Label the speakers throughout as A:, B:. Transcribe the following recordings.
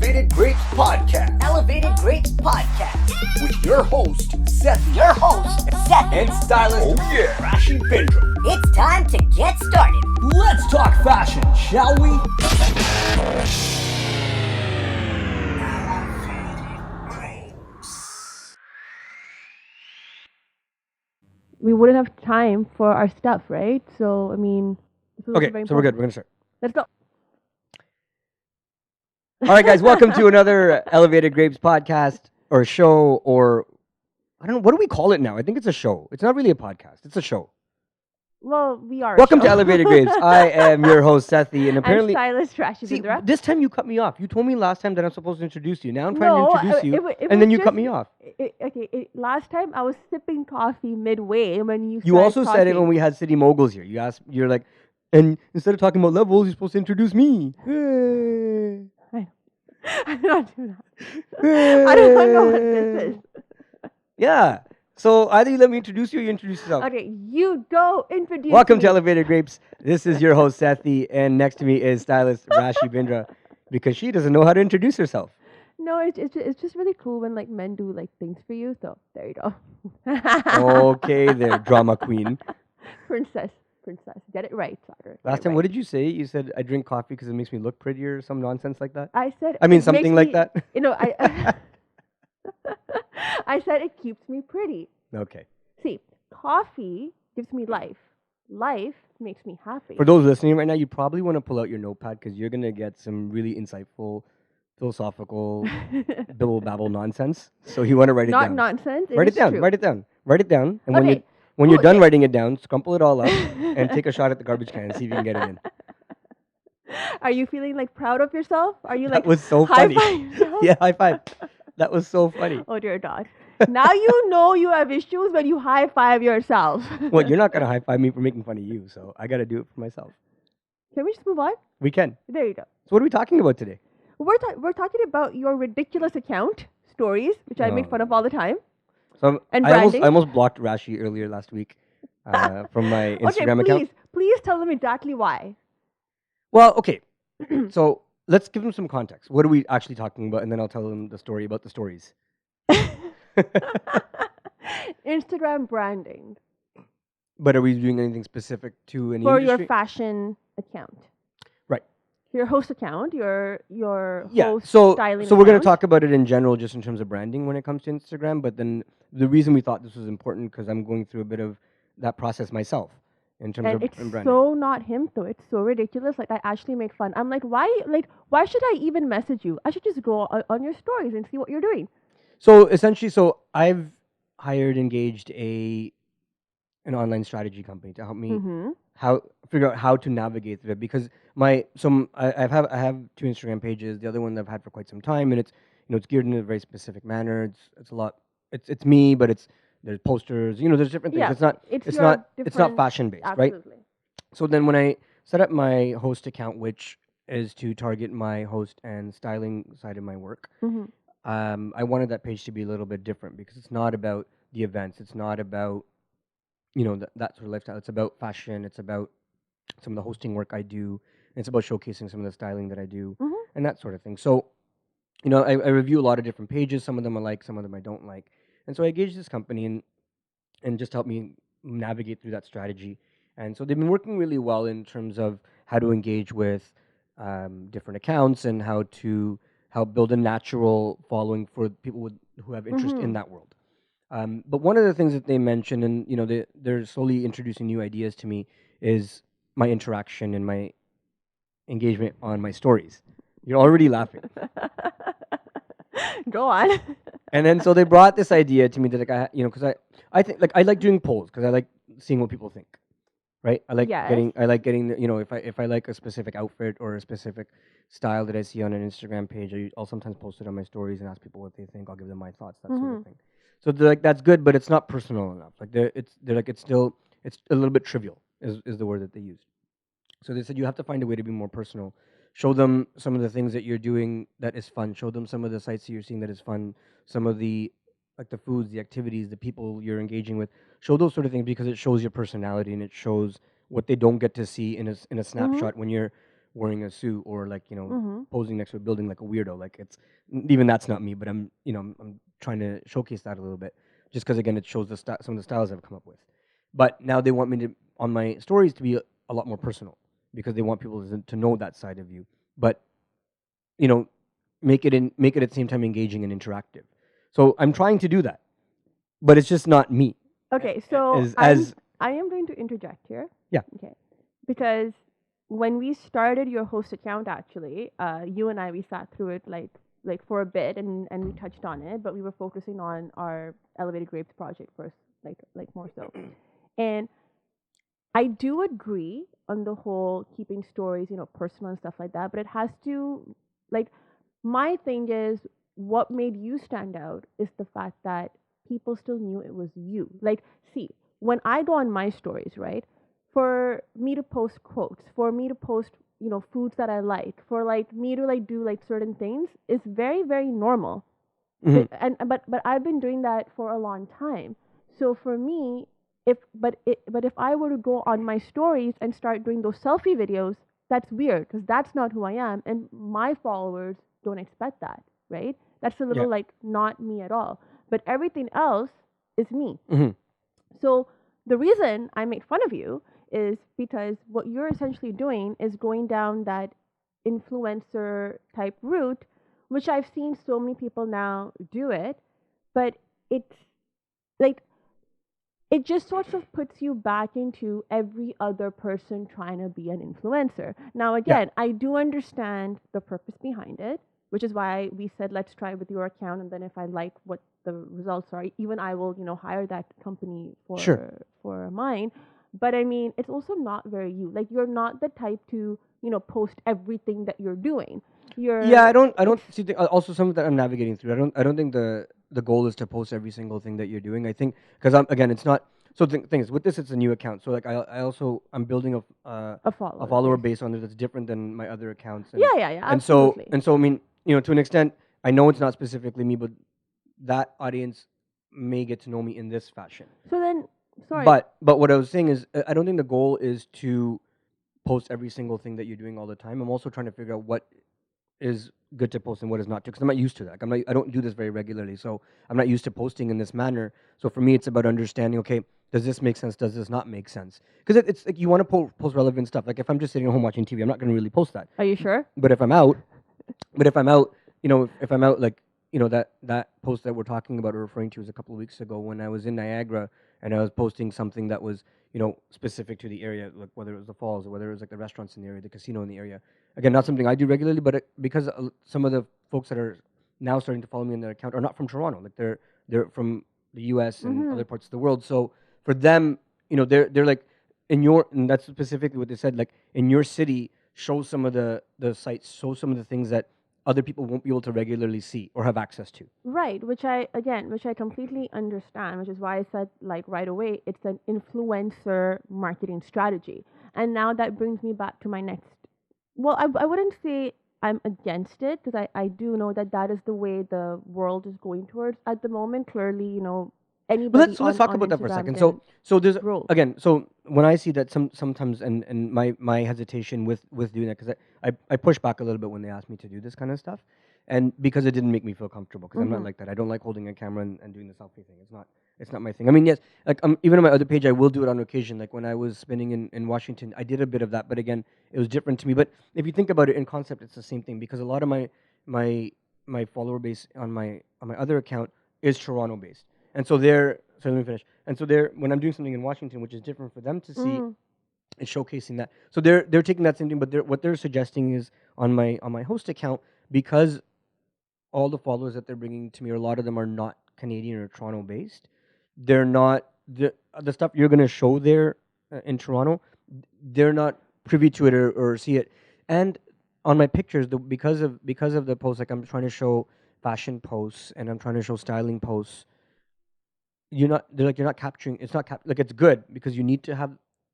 A: Elevated Grapes Podcast.
B: Elevated Grapes Podcast.
A: With your host, Sethi.
B: Your host, Sethi.
A: And Stylist Rashi Bindra.
B: It's time to get started.
A: Let's talk fashion, shall we?
C: We wouldn't have time for our stuff, right? So, I mean...
D: Okay, so we're good. We're going to start.
C: Let's go.
D: All right, guys, welcome to another Elevated Grapes podcast or show or... I don't know, what do we call it now? I think it's a show. It's not really a podcast. It's a show.
C: Well, we are
D: Welcome to Elevated Grapes. I am your host, Sethi, and apparently...
C: I'm Stylist Rashi Bindra.
D: This time you cut me off. You told me last time that I'm supposed to introduce you. Now I'm trying to introduce you, and then you cut me off.
C: Last time I was sipping coffee midway when you
D: You also said it when we had City Moguls here. You're like, and instead of talking about levels, you're supposed to introduce me.
C: I do not do that. I don't know what this is.
D: Yeah. So either you let me introduce you or you introduce yourself.
C: Okay, you go introduce
D: Welcome
C: me.
D: to Elevated Grapes. This is your host, Sethi, and next to me is Stylist Rashi Bindra, because she doesn't know how to introduce herself.
C: No, it's just really cool when like men do like things for you. So there you go.
D: Okay, there, drama queen.
C: Princess. Get it right, Sauter.
D: Last time, what did you say? You said I drink coffee because it makes me look prettier or some nonsense like that?
C: I said...
D: I mean,
C: it
D: something
C: makes
D: like that?
C: You know, I I said it keeps me pretty.
D: Okay.
C: See, coffee gives me life. Life makes me happy.
D: For those listening right now, you probably want to pull out your notepad because you're going to get some really insightful, philosophical, bibble-babble nonsense. So you want to write it down.
C: Not nonsense.
D: Write it down.
C: True.
D: Write it down. Write it down. And
C: Okay.
D: when you're done writing it down, scrumple it all up and take a shot at the garbage can and see if you can get it in.
C: Are you feeling like proud of yourself? Are you
D: That
C: like
D: was so funny.
C: high-five yourself?
D: Yeah, high five. That was so funny.
C: Oh dear God. Now you know you have issues when you high five yourself.
D: Well, you're not going to high five me for making fun of you, so I got to do it for myself.
C: Can we just move on?
D: We can.
C: There you go.
D: So what are we talking about today?
C: We're talking about your ridiculous account stories, which I make fun of all the time.
D: So
C: And
D: I
C: branding.
D: almost blocked Rashi earlier last week from my Instagram
C: okay,
D: account.
C: please tell them exactly why.
D: Well, okay. So let's give them some context. What are we actually talking about? And then I'll tell them the story about the stories.
C: Instagram branding.
D: But are we doing anything specific to any
C: For
D: industry?
C: your fashion account.
D: Right.
C: Your host account, your host
D: so
C: styling
D: we're going to
C: account.
D: talk about it in general just in terms of branding when it comes to Instagram, but then the reason we thought this was important because I'm going through a bit of that process myself in terms
C: And
D: of
C: it's
D: branding.
C: so not him though. It's so ridiculous. Like I actually make fun. I'm like, why should I even message you? I should just go on your stories and see what you're doing.
D: So essentially, I've engaged an online strategy company to help me figure out how to navigate through it because I have 2 Instagram pages. The other one I've had for quite some time, and it's geared in a very specific manner. It's a lot. It's me, but there's posters. There's different things.
C: Yeah,
D: It's not fashion based, right?
C: Absolutely.
D: So then when I set up my host account, which is to target my host and styling side of my work. I wanted that page to be a little bit different because it's not about the events. It's not about, that sort of lifestyle. It's about fashion. It's about some of the hosting work I do. And it's about showcasing some of the styling that I do and that sort of thing. So, I review a lot of different pages. Some of them I like, some of them I don't like. And so I engaged this company and just helped me navigate through that strategy. And so they've been working really well in terms of how to engage with different accounts and how to help build a natural following for people who have interest in that world. But one of the things that they mentioned, and they're slowly introducing new ideas to me, is my interaction and my engagement on my stories. You're already laughing.
C: Go on.
D: And then so they brought this idea to me that because I think I like doing polls because I like seeing what people think. Right, I like getting if I like a specific outfit or a specific style that I see on an Instagram page, I'll sometimes post it on my stories and ask people what they think. I'll give them my thoughts, that sort of thing. So they're like, that's good, but it's not personal enough. Like it's a little bit trivial is the word that they used. So they said you have to find a way to be more personal. Show them some of the things that you're doing that is fun. Show them some of the sites that you're seeing that is fun. Some of the the foods, the activities, the people you're engaging with. Show those sort of things because it shows your personality and it shows what they don't get to see in a snapshot when you're wearing a suit or like
C: Mm-hmm.
D: posing next to a building like a weirdo. Like even that's not me, but I'm trying to showcase that a little bit, just because again it shows some of the styles I've come up with. But now they want me to on my stories to be a lot more personal because they want people to know that side of you. But you know, make it at the same time engaging and interactive. So I'm trying to do that, but it's just not me.
C: Okay, so
D: As
C: I am going to interject here.
D: Yeah.
C: Okay, because when we started your host account, actually, you and I we sat through it like for a bit, and we touched on it, but we were focusing on our Elevated Grapes project first, like more so. And I do agree on the whole keeping stories, personal and stuff like that, but it has to, like, my thing is what made you stand out is the fact that people still knew it was you. Like, see, when I go on my stories, right, for me to post quotes, for me to post, foods that I like, for like me to like do like certain things is very, very normal.
D: Mhm.
C: But I've been doing that for a long time. So for me, but if I were to go on my stories and start doing those selfie videos, that's weird because that's not who I am, and my followers don't expect that, right? That's a
D: Yeah.
C: little like not me at all. But everything else is me.
D: Mhm.
C: So the reason I make fun of you is because what you're essentially doing is going down that influencer type route, which I've seen so many people now do it, but it's like it just sort of puts you back into every other person trying to be an influencer. Now, again, I do understand the purpose behind it, which is why we said let's try with your account, and then if I like what the results are, even I will, hire that company
D: Sure.
C: for mine. But I mean, it's also not very you. Like, you're not the type to, post everything that you're doing.
D: Yeah,
C: You're
D: I don't
C: it's
D: see also something that I'm navigating through. I don't think the goal is to post every single thing that you're doing. I think because I'm again, it's not. So the thing is, with this, it's a new account. So like I also I'm building
C: a
D: a
C: follower
D: follower
C: base.
D: base on it that's different than my other accounts,
C: Yeah,
D: and so
C: absolutely.
D: and so I mean, to an extent, I know it's not specifically me, but that audience may get to know me in this fashion.
C: So then, sorry.
D: But what I was saying is, I don't think the goal is to post every single thing that you're doing all the time. I'm also trying to figure out what is good to post and what is not to, because I'm not used to that. Like, I don't do this very regularly, so I'm not used to posting in this manner. So for me, it's about understanding. Okay, does this make sense? Does this not make sense? Because it's like you want to post relevant stuff. Like if I'm just sitting at home watching TV, I'm not going to really post that.
C: Are you sure?
D: But if I'm out, but if I'm out, if I'm out, like that post that we're talking about or referring to is a couple of weeks ago when I was in Niagara and I was posting something that was specific to the area, like whether it was the falls or whether it was like the restaurants in the area, the casino in the area. Again, not something I do regularly, but because some of the folks that are now starting to follow me on their account are not from Toronto, like they're from the U.S. and
C: Mm-hmm.
D: other parts of the world. So for them, they're like and that's specifically what they said, like in your city, show some of the sites, show some of the things that other people won't be able to regularly see or have access to.
C: Right, which I completely understand, which is why I said like right away it's an influencer marketing strategy. And now that brings me back to my next. Well, I wouldn't say I'm against it because I do know that that is the way the world is going towards at the moment. Clearly,
D: But
C: anybody
D: let's talk
C: on
D: about that for a
C: Instagram
D: second.
C: can
D: So there's
C: grow.
D: again. So when I see that sometimes and my hesitation with doing that, because I push back a little bit when they ask me to do this kind of stuff, and because it didn't make me feel comfortable, because I'm not
C: Mm-hmm.
D: like that. I don't like holding a camera and doing the selfie thing. It's not my thing. I mean, yes, like even on my other page, I will do it on occasion. Like when I was spinning in Washington, I did a bit of that, but again, it was different to me. But if you think about it in concept, it's the same thing, because a lot of my my follower base on my other account is Toronto based. And so they're so let me finish. And so they're when I'm doing something in Washington, which is different for them to see,
C: Mm.
D: is showcasing that. So they're taking that same thing, but what they're suggesting is on my host account, because all the followers that they're bringing to me, or a lot of them are not Canadian or Toronto based. They're not the stuff you're gonna show there in Toronto. They're not privy to it or see it. And on my pictures, because of the posts, like I'm trying to show fashion posts and I'm trying to show styling posts, you're not capturing, it's not like it's good because you need to have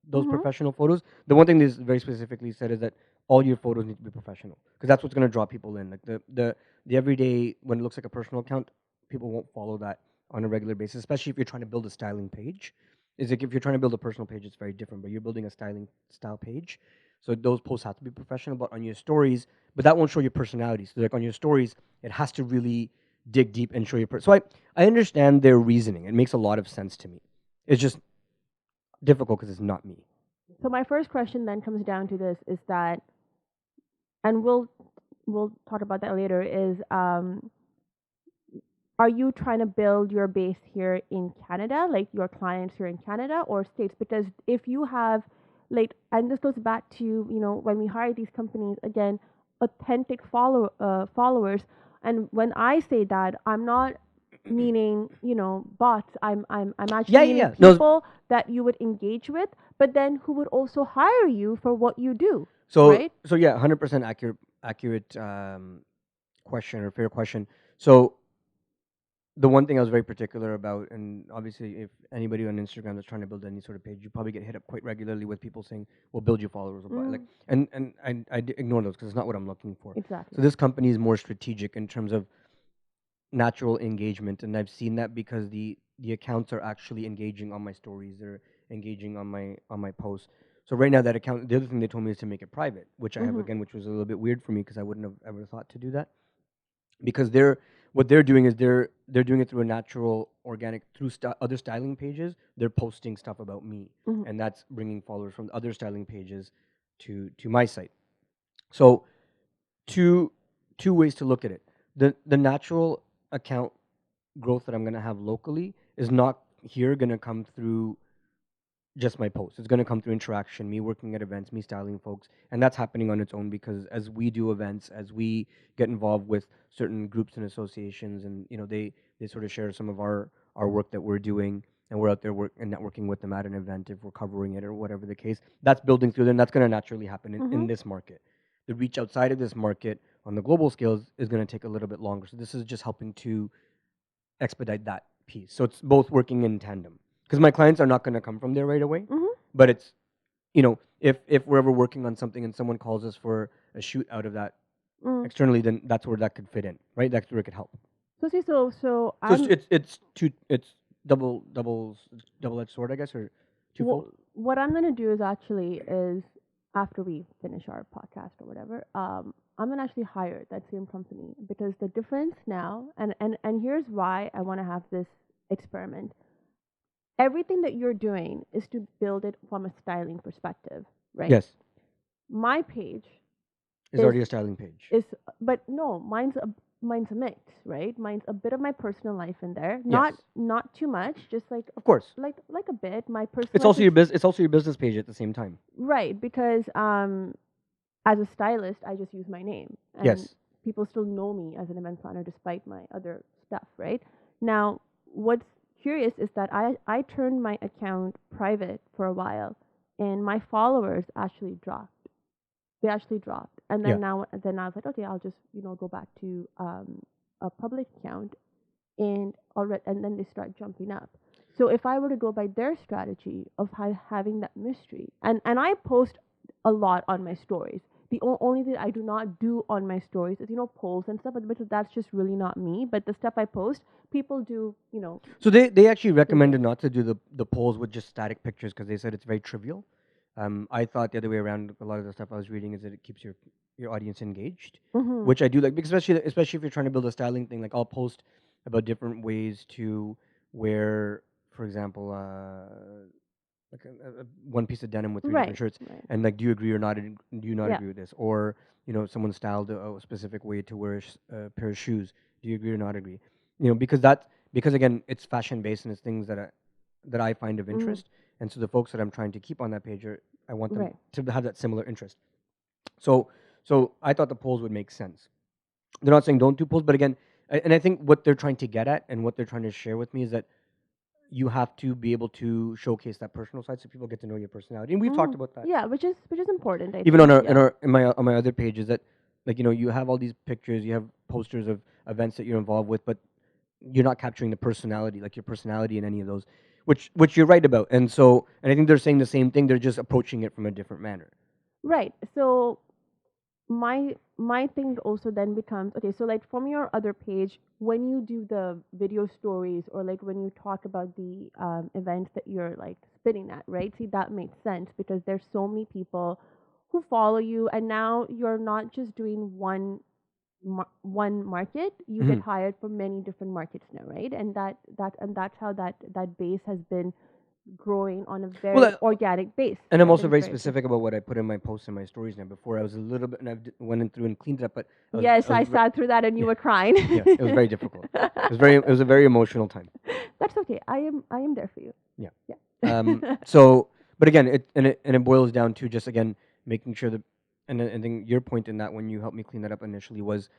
D: those
C: Mm-hmm.
D: professional photos. The one thing this very specifically said is that all your photos need to be professional, because that's what's going to draw people in. Like the everyday, when it looks like a personal account, people won't follow that on a regular basis, especially if you're trying to build a styling page. Is like if you're trying to build a personal page, it's very different, but you're building a styling style page. So those posts have to be professional, but on your stories, but that won't show your personality. So like on your stories, it has to really dig deep and show your So I understand their reasoning. It makes a lot of sense to me. It's just difficult because it's not me.
C: So my first question then comes down to this: is that, and we'll talk about that later. Is are you trying to build your base here in Canada, like your clients here in Canada or States? Because if you have, like, and this goes back to, when we hire these companies, again, authentic followers. And when I say that, I'm not meaning, bots. I'm actually
D: Yeah,
C: meaning
D: yeah. No,
C: people that you would engage with, but then who would also hire you for what you do,
D: so
C: right?
D: so yeah, 100% accurate question or fair question. So the one thing I was very particular about, and obviously, if anybody on Instagram that's trying to build any sort of page, you probably get hit up quite regularly with people saying, "Well, build your followers," or like, and ignore those because it's not what I'm looking for.
C: Exactly.
D: So this company is more strategic in terms of natural engagement, and I've seen that because the accounts are actually engaging on my stories, they're engaging on my posts. So right now, that account, the other thing they told me is to make it private, which I have again, which was a little bit weird for me because I wouldn't have ever thought to do that because what they're doing is they're doing it through a natural organic through other styling pages. They're posting stuff about me, and that's bringing followers from other styling pages to my site. So two two ways to look at it. The natural account growth that I'm going to have locally is not here going to come through just my posts. It's going to come through interaction, me working at events, me styling folks, and that's happening on its own because as we do events, as we get involved with certain groups and associations, and they sort of share some of our work that we're doing, and we're out there and networking with them at an event if we're covering it or whatever the case. That's building through them. That's going to naturally happen in this market. The reach outside of this market on the global scale is going to take a little bit longer. So this is just helping to expedite that piece. So it's both working in tandem because my clients are not going to come from there right away, but it's if we're ever working on something and someone calls us for a shoot out of that externally, then that's where that could fit in, right? That's where it could help.
C: So see, so
D: So
C: I'm
D: it's double-edged sword, I guess, or twofold.
C: what I'm gonna do is actually is after we finish our podcast or whatever, I'm gonna actually hire that same company because the difference now, and here's why I want to have this experiment. Everything that you're doing is to build it from a styling perspective, right?
D: Yes,
C: My page
D: is already a styling page.
C: is, but no, mine's a mix, right? Mine's a bit of my personal life in there,
D: Yes.
C: not too much, just like
D: Of course,
C: like a bit. My personal
D: it's
C: life
D: also
C: is-
D: your business. It's also your business page at the same time.
C: right, because as a stylist, I just use my name, and
D: Yes.
C: people still know me as an event planner despite my other stuff, right? Now, what's curious is that I turned my account private for a while, and my followers actually dropped. They actually dropped, and then
D: Yeah.
C: then I was like, okay, I'll just go back to a public account, and then they start jumping up. So if I were to go by their strategy of having that mystery, and I post a lot on my stories. The only thing I do not do on my stories is polls and stuff, but that's just really not me. But the stuff I post, people do.
D: So they actually recommended not to do the polls with just static pictures because they said it's very trivial. I thought the other way around. A lot of the stuff I was reading is that it keeps your audience engaged, which I do like, because especially if you're trying to build a styling thing. Like I'll post about different ways to wear, for example, like a one piece of denim with three different shirts,
C: Right.
D: and like, do you agree or not? Do you not
C: Yeah.
D: agree with this? Or someone styled a specific way to wear a pair of shoes. Do you agree or not agree? Because again, it's fashion based and it's things that I find of interest. And so the folks that I'm trying to keep on that page I want them
C: Right.
D: to have that similar interest. So I thought the polls would make sense. They're not saying don't do polls, but again, and I think what they're trying to get at and what they're trying to share with me is that you have to be able to showcase that personal side so people get to know your personality. And we've talked about that.
C: Yeah, which is important. I
D: Even
C: think.
D: on my other pages, that like you have all these pictures, you have posters of events that you're involved with, but you're not capturing the personality, like your personality in any of those, which you're right about. And I think they're saying the same thing. They're just approaching it from a different manner.
C: Right. So my thing also then becomes, okay, so like from your other page, when you do the video stories or like when you talk about the events that you're like spitting at, right? See, that makes sense because there's so many people who follow you, and now you're not just doing one market. You get hired for many different markets now, right? And that's how that base has been growing on a very organic base.
D: And I'm
C: right?
D: also
C: And
D: very
C: very
D: specific about what I put in my posts and my stories now. Before I was a little bit, and I went in through and cleaned it up. But
C: yes, I sat through that, and you were crying.
D: yeah, it was very difficult. It was a very emotional time.
C: That's okay. I am there for you.
D: Yeah.
C: Yeah.
D: So, but again, it boils down to just again making sure that, and I think your point in that when you helped me clean that up initially was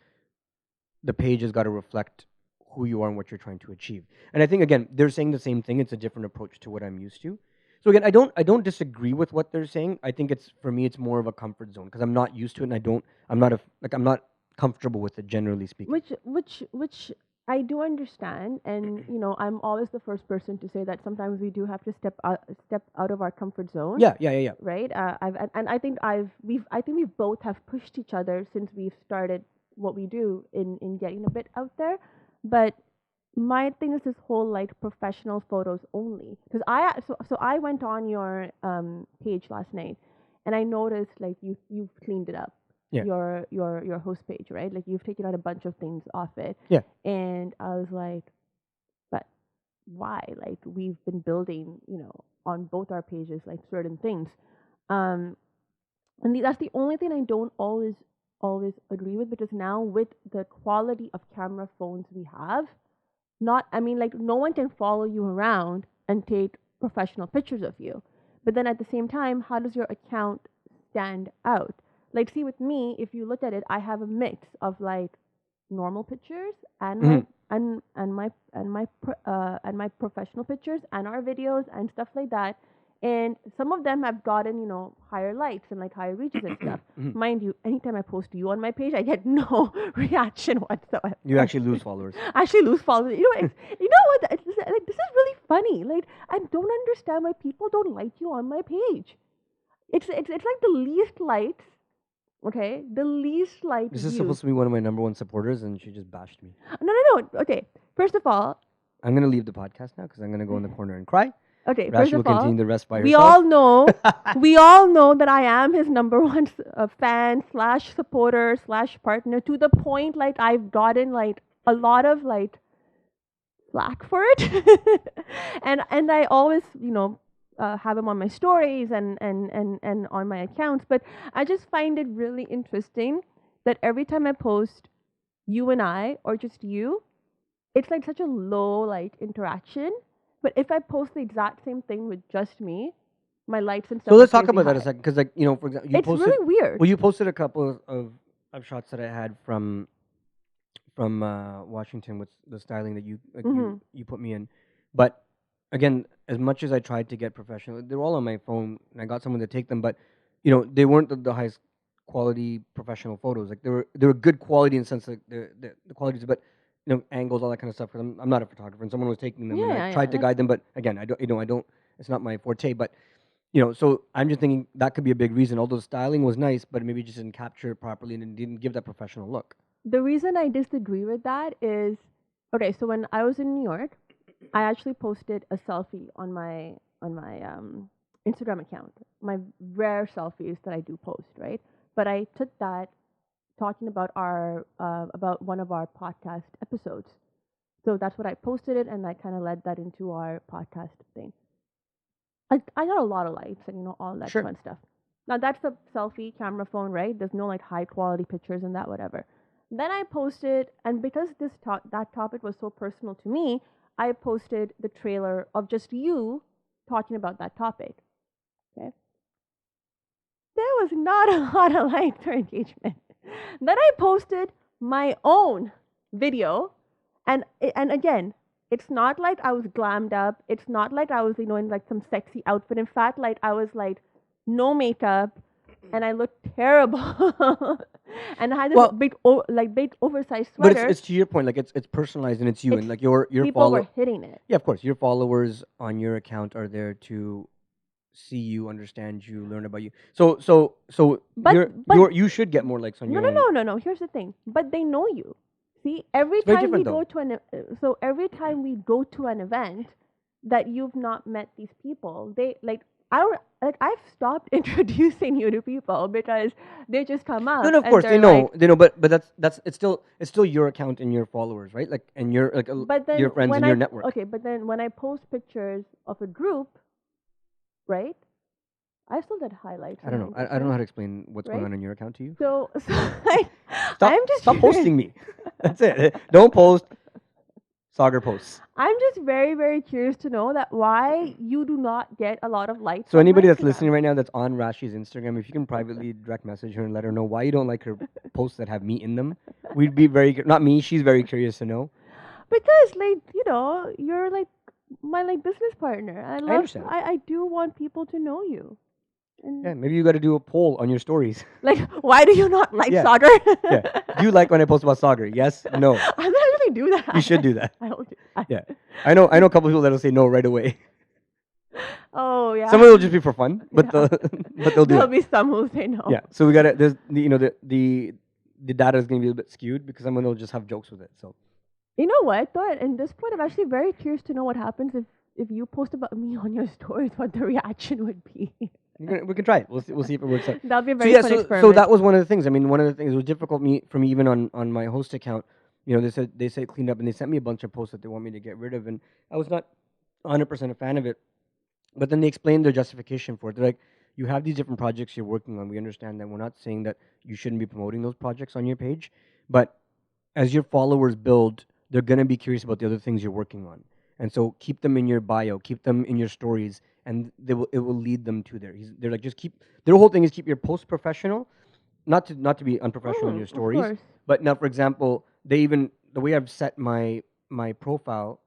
D: the page has got to reflect who you are and what you're trying to achieve. And I think again they're saying the same thing. It's a different approach to what I'm used to. So again, I don't disagree with what they're saying. I think it's for me it's more of a comfort zone because I'm not used to it, and I'm not comfortable with it generally speaking.
C: Which I do understand, and I'm always the first person to say that sometimes we do have to step out of our comfort zone.
D: Yeah.
C: Right. I think we've both have pushed each other since we've started what we do in getting a bit out there, but my thing is this whole like professional photos only because I went on your page last night and I noticed like you've cleaned it up.
D: Yeah.
C: Your host page, right? Like you've taken out a bunch of things off it.
D: Yeah.
C: And I was like, but why? Like we've been building, on both our pages like certain things. And that's the only thing I don't always agree with because now with the quality of camera phones we have, no one can follow you around and take professional pictures of you. But then at the same time, how does your account stand out? Like, see, with me, if you look at it, I have a mix of like normal pictures and my professional pictures and our videos and stuff like that. And some of them have gotten, higher likes and like higher reaches and stuff. Mind you, anytime I post you on my page, I get no reaction whatsoever.
D: You actually lose followers.
C: I actually lose followers. You know what? Like, this is really funny. Like, I don't understand why people don't like you on my page. It's like the least likes. Okay, the least likes.
D: This is supposed to be one of my number one supporters, and she just bashed me.
C: No. Okay, first of all,
D: I'm gonna leave the podcast now because I'm gonna go in the corner and cry.
C: Okay,
D: Rashi
C: first
D: will
C: of all,
D: continue the rest by
C: we
D: herself.
C: we all know that I am his number one fan / supporter / partner to the point like I've gotten like a lot of like flack for it, and I always have him on my stories and on my accounts. But I just find it really interesting that every time I post you and I or just you, it's like such a low like interaction. But if I post the exact same thing with just me, my likes and stuff.
D: So let's talk about that a second, because for example,
C: it's really weird.
D: Well, you posted a couple of shots that I had from Washington with the styling that you put me in, but again, as much as I tried to get professional, they're all on my phone, and I got someone to take them, but they weren't the highest quality professional photos. Like they were good quality in the sense like the qualities, but angles, all that kind of stuff. Because I'm not a photographer, and someone was taking them, and I tried to guide them, but again, I don't. It's not my forte, but so I'm just thinking that could be a big reason. Although the styling was nice, but maybe just didn't capture it properly and it didn't give that professional look.
C: The reason I disagree with that is, okay, so when I was in New York, I actually posted a selfie on my Instagram account, my rare selfies that I do post, right? But I took that talking about about one of our podcast episodes. So that's what I posted it, and I kind of led that into our podcast thing. I got a lot of likes and all that fun stuff. Now that's a selfie camera phone, right? There's no like high quality pictures and that whatever. Then I posted, and because that topic was so personal to me, I posted the trailer of just you talking about that topic. Okay. There was not a lot of likes or engagement. Then I posted my own video, and again, it's not like I was glammed up. It's not like I was in like some sexy outfit. In fact, like I was like no makeup, and I looked terrible. And I had this big oversized sweater.
D: But it's to your point, like it's personalized and it's you, and like your
C: people were hitting it.
D: Yeah, of course, your followers on your account are there to see you, understand you, learn about you. So you should get more likes on your.
C: No. Here's the thing. But they know you. See, every time we go to an event that you've not met these people, I don't like. I've stopped introducing you to people because they just come up.
D: No, of
C: and
D: course
C: they're
D: they know, but that's it's still your account and your followers, right? Like, and your like
C: But then
D: your friends
C: when
D: and your network.
C: okay, but then when I post pictures of a group, right? I still get highlights.
D: I don't know. I don't know how to explain what's going
C: Right?
D: on in your account to you.
C: So like,
D: Stop,
C: I'm just
D: stop posting me. That's it. Don't post. Sagar posts.
C: I'm just very, very curious to know that why you do not get a lot of likes.
D: So
C: on my
D: anybody that's
C: Instagram.
D: listening right now that's on Rashi's Instagram, if you can privately direct message her and let her know why you don't like her posts that have me in them, we'd be not me. She's very curious to know.
C: Because like you're like my like business partner. I
D: understand.
C: I do want people to know you. And
D: Yeah, maybe you got to do a poll on your stories.
C: like, why do you not like
D: Yeah.
C: Sagar?
D: Yeah. Do you like when I post about Sagar? Yes. No.
C: I'm gonna really do that.
D: You should do that.
C: I don't.
D: Yeah. I know a couple people that'll say no right away.
C: Oh yeah.
D: Some of it will just be for fun, but
C: Yeah.
D: but they'll do
C: There'll
D: it.
C: be some who say no.
D: Yeah. So we got to there's the data is going to be a bit skewed because someone will just have jokes with it. So
C: You know what? Though at this point, I'm actually very curious to know what happens if you post about me on your stories. What the reaction would be.
D: we can try it. We'll see if it works out.
C: That'll be a
D: So
C: very
D: yeah,
C: fun
D: so
C: experiment.
D: that was one of the things. I mean, one of the things it was difficult for me even on my host account. They said clean up, and they sent me a bunch of posts that they want me to get rid of, and I was not 100% a fan of it. But then they explained their justification for it. They're like, you have these different projects you're working on. We understand that. We're not saying that you shouldn't be promoting those projects on your page, but as your followers build, they're gonna be curious about the other things you're working on, and so keep them in your bio, keep them in your stories, and it will lead them to there. They're like, just keep. Their whole thing is keep your posts professional, not to be unprofessional in your
C: Of
D: stories.
C: course.
D: But now, for example, the way I've set my profile,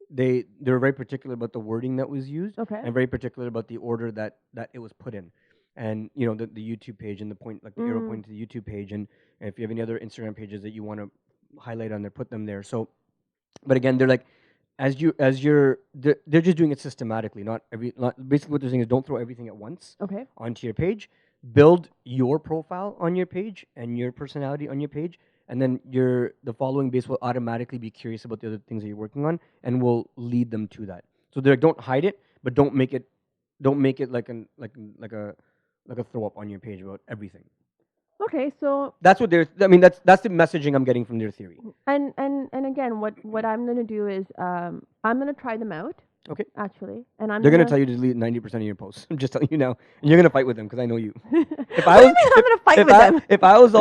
D: they're very particular about the wording that was used,
C: Okay.
D: and very particular about the order that it was put in, and the YouTube page and the point, like the arrow pointing to the YouTube page, and if you have any other Instagram pages that you want to highlight on there, put them there. So, but again, they're like, they're just doing it systematically, basically what they're saying is don't throw everything at once
C: Okay.
D: onto your page. Build your profile on your page and your personality on your page, and then the following base will automatically be curious about the other things that you're working on and will lead them to that. So they're like, don't hide it, but don't make it like a throw up on your page about everything.
C: Okay. So
D: That's what that's the messaging I'm getting from their theory.
C: and again, what I'm gonna do is I'm gonna try them out.
D: Okay.
C: Actually, and I'm
D: They're gonna
C: gonna
D: tell you to delete 90% of your posts. I'm just telling you now, and you're gonna fight with them because I know you. If
C: What do you mean I'm gonna fight with them?
D: if I was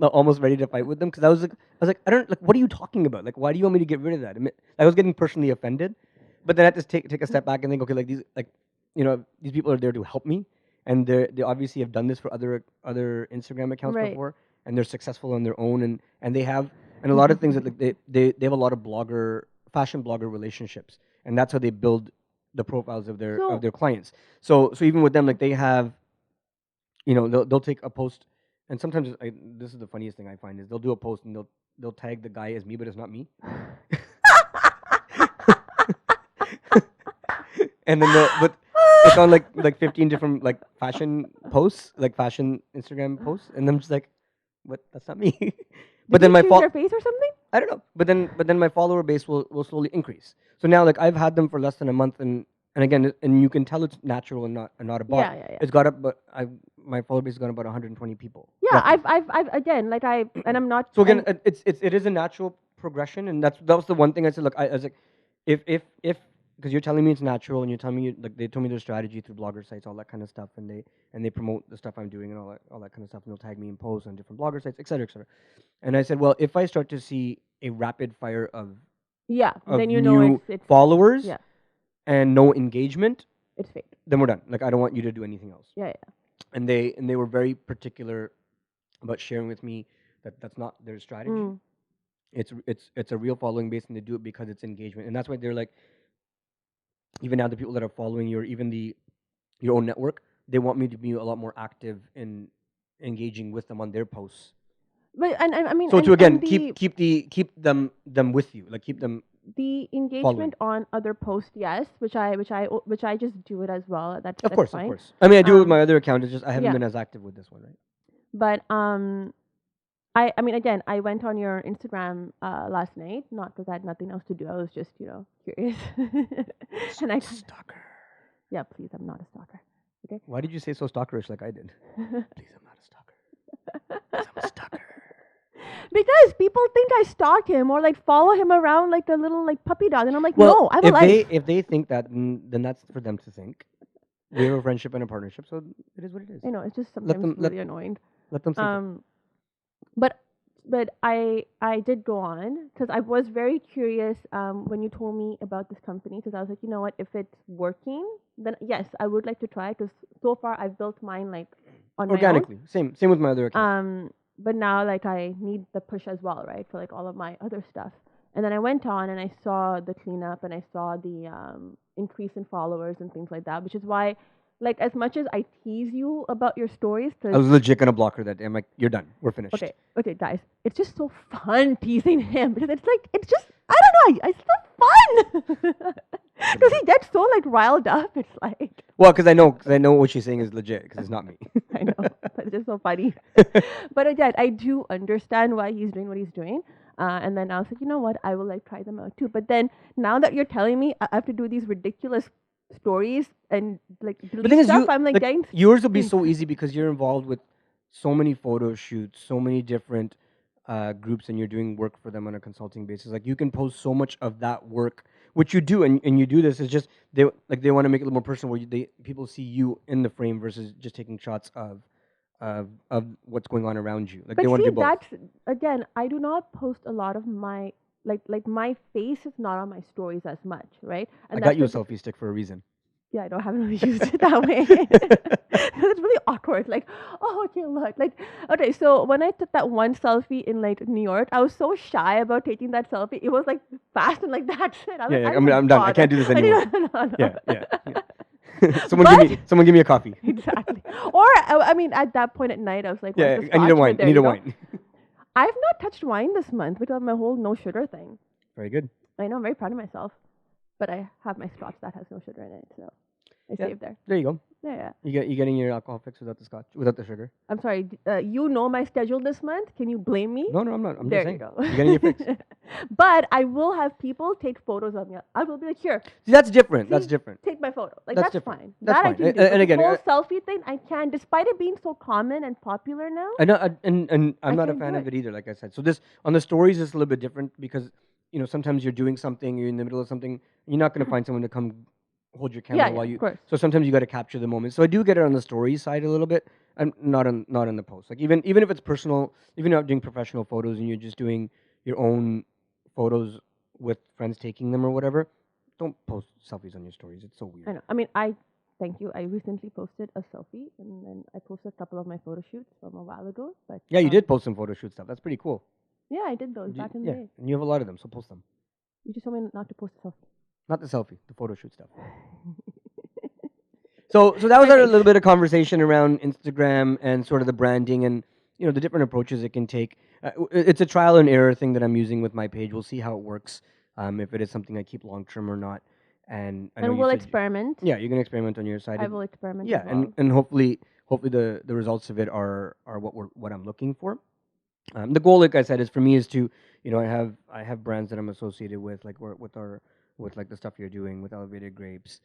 D: almost ready to fight with them because I was like, I don't like, what are you talking about? Like, why do you want me to get rid of that? I was getting personally offended, but then I had to take a step back and think, okay, like these people are there to help me, and they obviously have done this for other Instagram accounts
C: Right.
D: before, and they're successful on their own, and they have a lot of things that like, they have a lot of fashion blogger relationships, and that's how they build the profiles of their clients. So even with them, like they have, they'll take a post, and sometimes this is the funniest thing I find is they'll do a post and they'll tag the guy as me, but it's not me. And then but it's on like 15 different like fashion posts, like fashion Instagram posts, and I'm just like, what? That's not me. But then my
C: choose your face or something.
D: I don't know. But then my follower base will slowly increase. So now like I've had them for less than a month, and again, and you can tell it's natural and not a bot.
C: Yeah.
D: It's got up, but my follower base has gone about 120 people.
C: Yeah,
D: roughly.
C: I've again, like and I'm not.
D: So again, it is a natural progression, and that was the one thing I said. Look, I was like, if because you're telling me it's natural, and you're telling me like they told me their strategy through blogger sites, all that kind of stuff, and they promote the stuff I'm doing and all that kind of stuff, and they'll tag me in posts on different blogger sites, et cetera, et cetera. And I said, well, if I start to see a rapid fire of
C: then you
D: new
C: know it's
D: followers
C: yeah,
D: and no engagement,
C: it's fake.
D: then we're done. Like I don't want you to do anything else.
C: Yeah.
D: And they were very particular about sharing with me that that's not their strategy. It's a real following base, and they do it because it's engagement, and that's why they're like, even now the people that are following you, or even your own network, they want me to be a lot more active in engaging with them on their posts.
C: But and I mean,
D: So
C: and,
D: to again
C: and
D: keep them with you, like keep them.
C: The engagement on other posts, yes, which I just do it as well. That's
D: Of course,
C: fine.
D: of course. I mean, I do it with my other account. It's just I haven't
C: yeah.
D: been as active with this one, right?
C: But I mean, again, I went on your Instagram last night, not because I had nothing else to do. I was just, curious. And
D: Stalker.
C: yeah, please, I'm not a stalker. Okay.
D: Why did you say so stalkerish like I did? Please, I'm not a stalker. Please, I'm a stalker.
C: Because people think I stalk him or like follow him around like a little like puppy dog, and I'm like,
D: Well,
C: no, I have a life.
D: if they think that, then that's for them to think. We have a friendship and a partnership, so it is what it is.
C: I know it's just sometimes really annoying.
D: Let them think.
C: But I did go on because I was very curious when you told me about this company, because I was like, you know what, if it's working, then yes, I would like to try, because so far I've built mine like on
D: Organically.
C: my own.
D: Same with my other account.
C: But now like I need the push as well, right, for like all of my other stuff. And then I went on and I saw the cleanup and I saw the increase in followers and things like that, which is why, like, as much as I tease you about your stories,
D: I was legit gonna block her that day. I'm like, you're done. We're finished.
C: Okay, guys, it's just so fun teasing him, because it's just, I don't know, it's so fun. Because he gets so like riled up. It's like,
D: Well, because I know what she's saying is legit, because it's not me.
C: I know, but it's just so funny. But again, I do understand why he's doing what he's doing. And then I was like, you know what, I will like try them out too. But then now that you're telling me I have to do these ridiculous stories and like
D: But the
C: delete
D: thing is,
C: stuff, I'm like getting
D: yours will be so easy because you're involved with so many photo shoots, so many different groups, and you're doing work for them on a consulting basis. Like you can post so much of that work, which you do, and you do this. It's just they want to make it a little more personal, where people see you in the frame versus just taking shots of what's going on around you. Like
C: But
D: they want
C: see,
D: to do both.
C: that's again, I do not post a lot of my like my face is not on my stories as much, right?
D: I
C: And
D: got
C: that's
D: you a
C: because-
D: selfie stick for a reason.
C: Yeah, I don't haven't really used it that way. It's really awkward. Like, oh, okay, look. Like, okay, so when I took that one selfie in like New York, I was so shy about taking that selfie. It was like fast and like that's it. I was
D: Yeah,
C: like,
D: I'm done. I can't do this anymore.
C: No.
D: Yeah. Someone give me a coffee.
C: Exactly. Or I mean, at that point at night, I was like,
D: Yeah,
C: where's the
D: I need a
C: scotch? But
D: wine. I
C: there
D: need
C: you
D: a
C: go.
D: wine.
C: I've not touched wine this month because of my whole no sugar thing.
D: Very good.
C: I know, I'm very proud of myself. But I have my scotch that has no sugar in it, so I saved there.
D: There you go.
C: Yeah.
D: You getting your alcohol fix without the scotch, without the sugar.
C: I'm sorry. You know my schedule this month. Can you blame me?
D: No, I'm not. I'm
C: There
D: just
C: you
D: saying.
C: go.
D: You're getting your fix.
C: But I will have people take photos of me. I will be like, here,
D: See, that's different.
C: See?
D: That's different.
C: take my photo. Like
D: That's
C: that's
D: different.
C: fine.
D: That's
C: that
D: fine.
C: I can
D: And-
C: do.
D: and
C: But
D: again,
C: the whole selfie thing, I can, despite it being so common and popular now.
D: I know, and I'm not a
C: can't
D: fan
C: do
D: of
C: it.
D: it either. Like I said, so this on the stories is a little bit different because sometimes you're doing something, you're in the middle of something, you're not going to find someone to come hold your camera
C: Yeah,
D: while
C: yeah,
D: you.
C: of course.
D: So sometimes you got to capture the moment. So I do get it on the story side a little bit, and not on the post. Like even if it's personal, even not doing professional photos, and you're just doing your own photos with friends taking them or whatever, don't post selfies on your stories. It's so weird.
C: I know. I mean, thank you. I recently posted a selfie, and then I posted a couple of my photo shoots from a while ago. But
D: Yeah, you did post some photo shoot stuff. That's pretty cool.
C: Yeah, I did those back in the
D: Yeah,
C: day.
D: and you have a lot of them, so post them.
C: You just told me not to post a selfie.
D: Not the selfie, the photo shoot stuff. So that was our little bit of conversation around Instagram and sort of the branding and the different approaches it can take. It's a trial and error thing that I'm using with my page. We'll see how it works, if it is something I keep long term or not. And I know
C: And
D: you
C: we'll
D: said
C: experiment.
D: Yeah, you're gonna experiment on your side.
C: I will experiment.
D: Yeah,
C: as well.
D: and hopefully the results of it are what I'm looking for. The goal, like I said, is for me is to I have brands that I'm associated with, like with like the stuff you're doing with Elevated Grapes,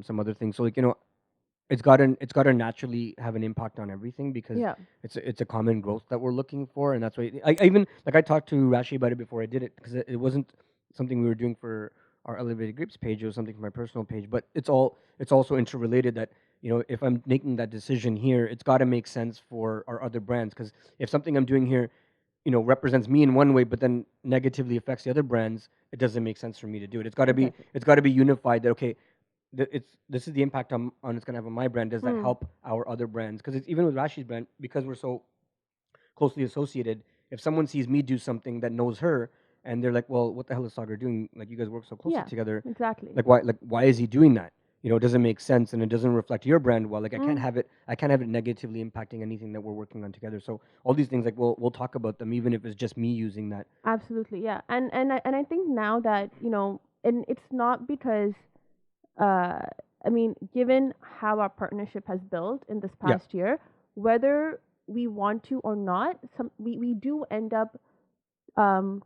D: some other things. So like it's got to naturally have an impact on everything because
C: Yeah.
D: it's a common growth that we're looking for, and that's why I even like I talked to Rashi about it before I did it because it wasn't something we were doing for our Elevated Grapes page. It was something for my personal page, but it's also interrelated that if I'm making that decision here, it's got to make sense for our other brands because if something I'm doing here represents me in one way, but then negatively affects the other brands, it doesn't make sense for me to do it. It's got to be unified. That okay, this is the impact on it's gonna have on my brand. Does that help our other brands? Because it's even with Rashi's brand, because we're so closely associated. If someone sees me do something that knows her, and they're like, "Well, what the hell is Sagar doing? Like, you guys work so closely together.
C: Exactly.
D: Like, why is he doing that? It doesn't make sense, and it doesn't reflect your brand well. Like, I can't have it negatively impacting anything that we're working on together. So all these things, like, we'll talk about them, even if it's just me using that.
C: Absolutely, yeah. And I think now that and it's not because, I mean, given how our partnership has built in this past year, whether we want to or not, we do end up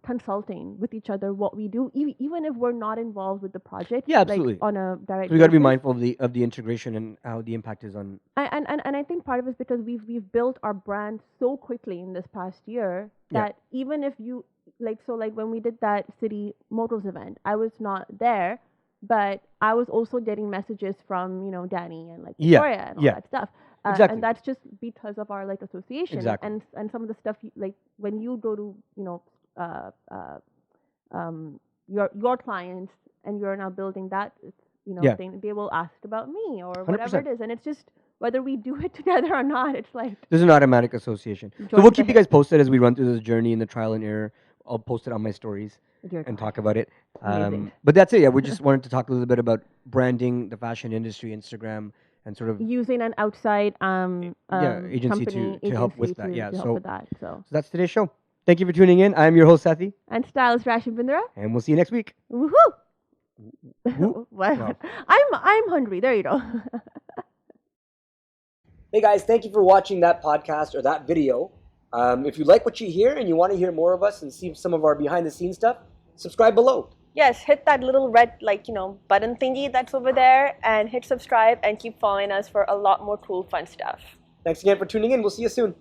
C: consulting with each other what we do, even if we're not involved with the project.
D: Yeah,
C: like
D: absolutely.
C: on a direct
D: So we got to be
C: basis.
D: mindful of the integration and how the impact is on.
C: And I think part of it is because we've built our brand so quickly in this past year
D: Yeah.
C: that even if you like when we did that city motors event, I was not there, but I was also getting messages from Danny and like
D: Yeah,
C: Victoria and all
D: yeah.
C: that stuff.
D: Exactly.
C: And that's just because of our like association.
D: Exactly.
C: And some of the stuff like when you go to your clients and you're now building that
D: Yeah.
C: thing, they will ask about me or
D: 100%.
C: whatever it is, and it's just whether we do it together or not, it's like
D: There's an automatic association. So
C: Join
D: we'll
C: the
D: keep you
C: hip.
D: guys posted as we run through this journey and the trial and error. I'll post it on my stories
C: Dear
D: and
C: God.
D: talk about it.
C: Amazing.
D: But that's it. Yeah, we just wanted to talk a little bit about branding, the fashion industry, Instagram, and sort of
C: using an outside
D: agency
C: company
D: to help with
C: agency
D: that. Yeah.
C: to help
D: So
C: with that. So
D: that's today's show. Thank you for tuning in. I'm your host Sethi,
C: and Stylist Rashi Bindra.
D: and we'll see you next week.
C: Woohoo!
D: Woo.
C: What?
D: Wow.
C: I'm hungry. There you go.
E: Hey guys, thank you for watching that podcast or that video. If you like what you hear and you want to hear more of us and see some of our behind the scenes stuff, subscribe below.
F: Yes, hit that little red button thingy that's over there and hit subscribe and keep following us for a lot more cool fun stuff.
E: Thanks again for tuning in. We'll see you soon.